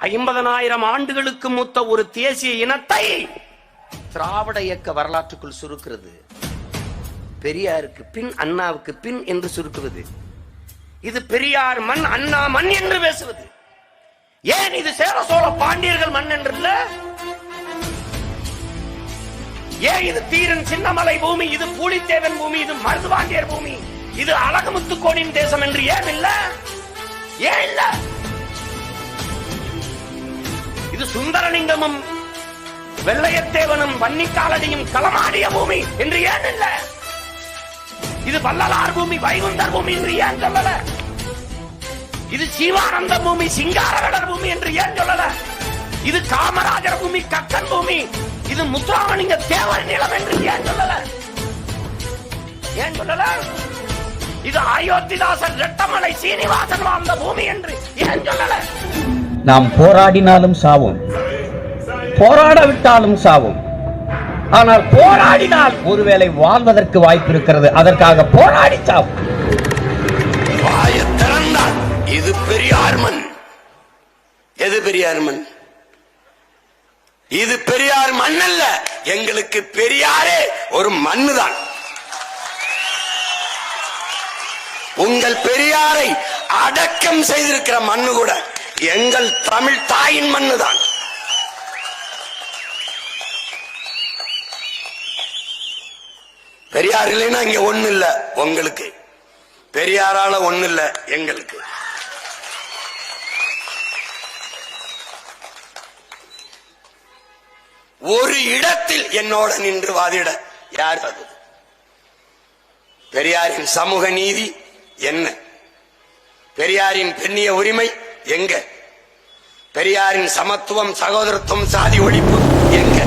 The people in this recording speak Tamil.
50,000 ஆண்டுகளுக்கு மூத்த ஒரு தேசிய இனத்தை திராவிட இயக்க வரலாற்றுக்குள் சுருக்கிறது. பெரியாருக்கு பின் அண்ணாவுக்கு பின் என்று சுருக்குவது. இது பெரியார் மண் அண்ணா மண் என்று பேசுவது. ஏன் இது சேர சோழ பாண்டியர்கள் மண் என்று இல்ல? ஏன் இது தீரன் சின்னமலை பூமி, இது பூலித்தேவன் பூமி, இது மருதுபாண்டியர் பூமி, இது அழகுமுத்துக்கோனின் தேசம் என்று ஏன் இல்ல? ஏன் இல்ல? இது சுந்தரலிங்கமும் வெள்ளையத்தேவனும் வன்னிக்காலடியும் களமாடிய பூமி என்று ஏன் இல்ல? இது வள்ளலார் பூமி, வைகுந்தர் பூமி என்று ஏன் சொல்லல? இது சிவானந்த பூமி, சிங்காரகடர் பூமி என்று ஏன் சொல்லல? இது காமராஜர் பூமி, கக்கன் பூமி, இது முத்துராமலிங்க தேவர் நிலம் என்று ஏன் சொல்லல? ஏன் சொல்லல? இது அயோத்திதாசன் ரெட்டமலை சீனிவாசன் வாழ்ந்த பூமி என்று ஏன் சொல்லல? நாம் போராடினாலும் சாவோம், போராடவிட்டாலும் சாவோம். ஆனால் போராடினால் ஒருவேளை வாழ்வதற்கு வாய்ப்பு இருக்கிறது. அதற்காக போராடி சாவோம். இது பெரியார் மண். எது பெரியார் மண்? இது பெரியார் மண் அல்ல. எங்களுக்கு பெரியாரே ஒரு மண்ணு தான். உங்கள் பெரியாரை அடக்கம் செய்திருக்கிற மண்ணு கூட எங்கள் தமிழ் தாயின் மண்ணு தான். பெரியார் இல்லைன்னா இங்க ஒண்ணு இல்ல. உங்களுக்கு பெரியாரால ஒண்ணு இல்ல, எங்களுக்கு. ஒரு இடத்தில் என்னோட நின்று வாதிட யார் அது? பெரியாரின் சமூக நீதி என்ன? பெரியாரின் பெண்ணிய உரிமை எங்க? பெரியாரின் சமத்துவம், சகோதரத்துவம், சாதி ஒழிப்பு எங்க?